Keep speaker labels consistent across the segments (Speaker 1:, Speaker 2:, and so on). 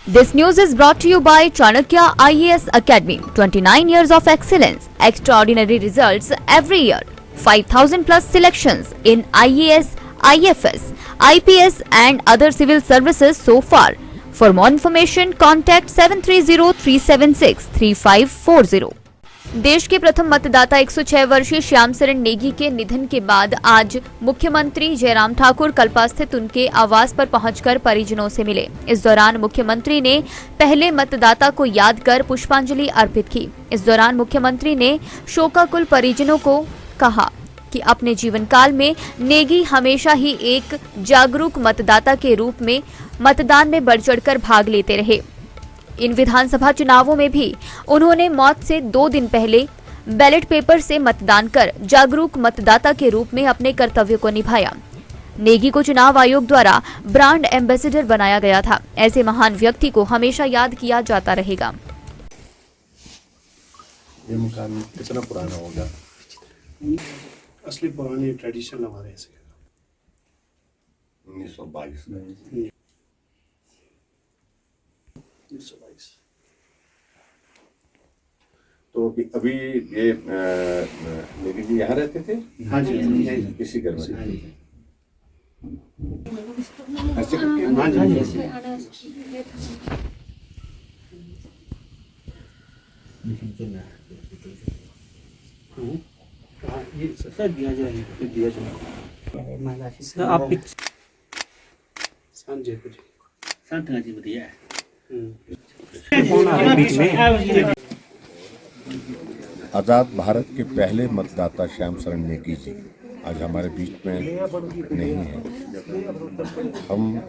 Speaker 1: This news is brought to you by Chanakya IAS Academy. 29 years of excellence, extraordinary results every year. 5,000 plus selections in IAS, IFS, IPS and other civil services so far. For more information, contact 7303763540. देश के प्रथम मतदाता 106 वर्षीय श्याम शरण नेगी के निधन के बाद आज मुख्यमंत्री जयराम ठाकुर कल्पा स्थित उनके आवास पर पहुंचकर परिजनों से मिले। इस दौरान मुख्यमंत्री ने पहले मतदाता को याद कर पुष्पांजलि अर्पित की। इस दौरान मुख्यमंत्री ने शोकाकुल परिजनों को कहा कि अपने जीवन काल में नेगी हमेशा ही एक जागरूक मतदाता के रूप में मतदान में बढ़ चढ़कर भाग लेते रहे। इन विधानसभा चुनावों में भी उन्होंने मौत से 2 दिन पहले बैलेट पेपर से मतदान कर जागरूक मतदाता के रूप में अपने कर्तव्य को निभाया। नेगी को चुनाव आयोग द्वारा ब्रांड एम्बेसडर बनाया गया था। ऐसे महान व्यक्ति को हमेशा याद किया जाता रहेगा।
Speaker 2: ये मकान कितना पुराना होगा?
Speaker 3: असली पुरानी ट्रेडिशन हमारे ऐसे
Speaker 2: 1922 में।
Speaker 3: 1922।
Speaker 2: तो अभी ये नेगी जी यहाँ रहते थे?
Speaker 3: हाँ जी,
Speaker 2: किसी घर में? ऐसे
Speaker 3: हाँ जी, हाँ ये सर दिया जाएगा। आप सांझ जयपुर जी बढ़िया है।
Speaker 2: आज़ाद भारत के पहले मतदाता श्याम शरण नेगी जी आज हमारे बीच में नहीं है। हम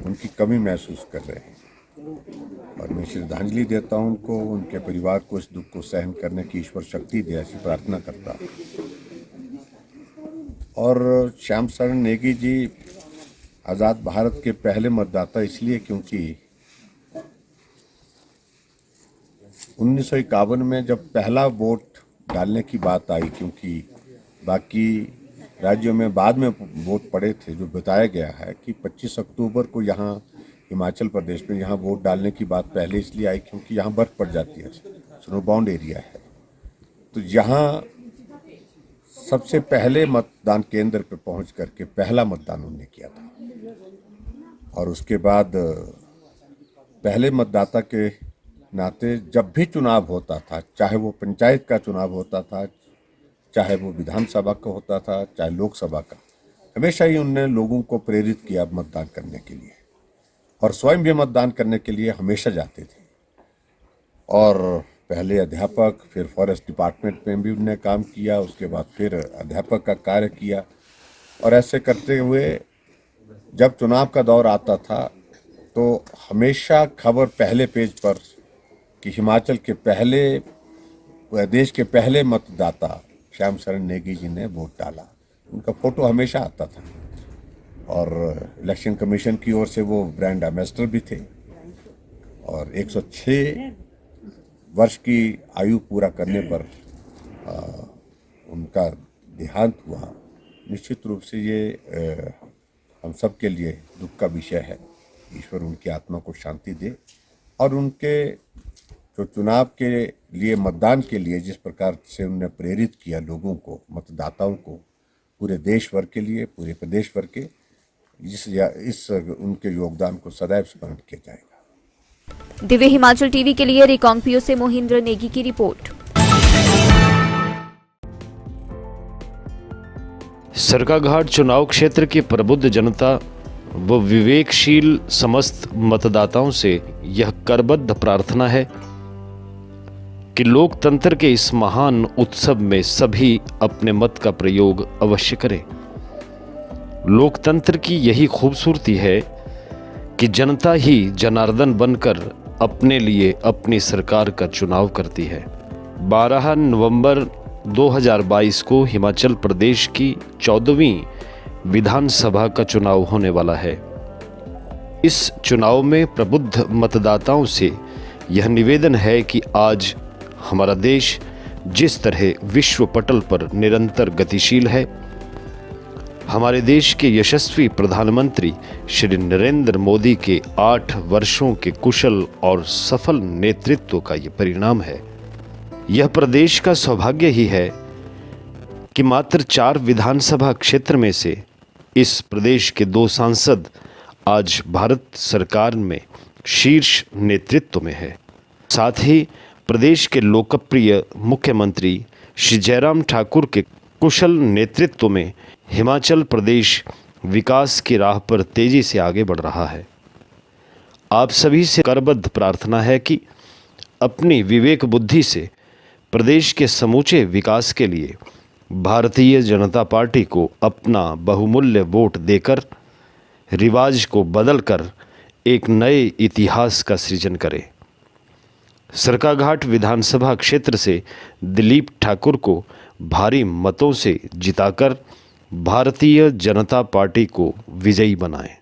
Speaker 2: उनकी कमी महसूस कर रहे हैं और मैं श्रद्धांजलि देता हूं उनको, उनके परिवार को इस दुख को सहन करने की ईश्वर शक्ति दे, ऐसी प्रार्थना करता हूं। और श्याम शरण नेगी जी आज़ाद भारत के पहले मतदाता इसलिए क्योंकि 1951 में जब पहला वोट डालने की बात आई, क्योंकि बाकी राज्यों में बाद में वोट पड़े थे, जो बताया गया है कि 25 अक्टूबर को यहाँ हिमाचल प्रदेश में यहाँ वोट डालने की बात पहले इसलिए आई क्योंकि यहाँ बर्फ पड़ जाती है, स्नो बाउंड एरिया है। तो यहाँ सबसे पहले मतदान केंद्र पर पहुँच करके पहला मतदान उन्होंने किया था। और उसके बाद पहले मतदाता के नाते जब भी चुनाव होता था, चाहे वो पंचायत का चुनाव होता था, चाहे वो विधानसभा का होता था, चाहे लोकसभा का, हमेशा ही उनने लोगों को प्रेरित किया मतदान करने के लिए और स्वयं भी मतदान करने के लिए हमेशा जाते थे। और पहले अध्यापक, फिर फॉरेस्ट डिपार्टमेंट में भी उन्होंने काम किया, उसके बाद फिर अध्यापक का कार्य किया। और ऐसे करते हुए जब चुनाव का दौर आता था तो हमेशा खबर पहले पेज पर कि हिमाचल के पहले, देश के पहले मतदाता श्याम शरण नेगी जी ने वोट डाला, उनका फोटो हमेशा आता था। और इलेक्शन कमीशन की ओर से वो ब्रांड एम्बेसडर भी थे। और 106 वर्ष की आयु पूरा करने पर उनका देहांत हुआ। निश्चित रूप से ये हम सब के लिए दुख का विषय है। ईश्वर उनकी आत्मा को शांति दे और उनके जो चुनाव के लिए, मतदान के लिए जिस प्रकार से उन्होंने प्रेरित किया लोगों को, मतदाताओं को, पूरे देश भर के लिए, पूरे प्रदेश भर के, इस उनके योगदान को सदैव स्मरण किया जाएगा।
Speaker 1: दिव्य हिमाचल टीवी के लिए रिकांगपियो से मोहिंद्र नेगी की रिपोर्ट।
Speaker 4: सरकाघाट चुनाव क्षेत्र की प्रबुद्ध जनता व विवेकशील समस्त मतदाताओं से यह करबद्ध प्रार्थना है कि लोकतंत्र के इस महान उत्सव में सभी अपने मत का प्रयोग अवश्य करें। लोकतंत्र की यही खूबसूरती है कि जनता ही जनार्दन बनकर अपने लिए अपनी सरकार का चुनाव करती है। 12 नवंबर 2022 को हिमाचल प्रदेश की 14वीं विधानसभा का चुनाव होने वाला है। इस चुनाव में प्रबुद्ध मतदाताओं से यह निवेदन है कि आज हमारा देश जिस तरह विश्व पटल पर निरंतर गतिशील है, हमारे देश के यशस्वी प्रधानमंत्री श्री नरेंद्र मोदी के 8 वर्षों के कुशल और सफल नेतृत्व का ये परिणाम है। यह प्रदेश का सौभाग्य ही है कि मात्र 4 विधानसभा क्षेत्र में से इस प्रदेश के 2 सांसद आज भारत सरकार में शीर्ष नेतृत्व में है। साथ ही प्रदेश के लोकप्रिय मुख्यमंत्री श्री जयराम ठाकुर के कुशल नेतृत्व में हिमाचल प्रदेश विकास की राह पर तेजी से आगे बढ़ रहा है। आप सभी से करबद्ध प्रार्थना है कि अपनी विवेक बुद्धि से प्रदेश के समूचे विकास के लिए भारतीय जनता पार्टी को अपना बहुमूल्य वोट देकर रिवाज को बदलकर एक नए इतिहास का सृजन करें। सरकाघाट विधानसभा क्षेत्र से दिलीप ठाकुर को भारी मतों से जिताकर भारतीय जनता पार्टी को विजयी बनाएं।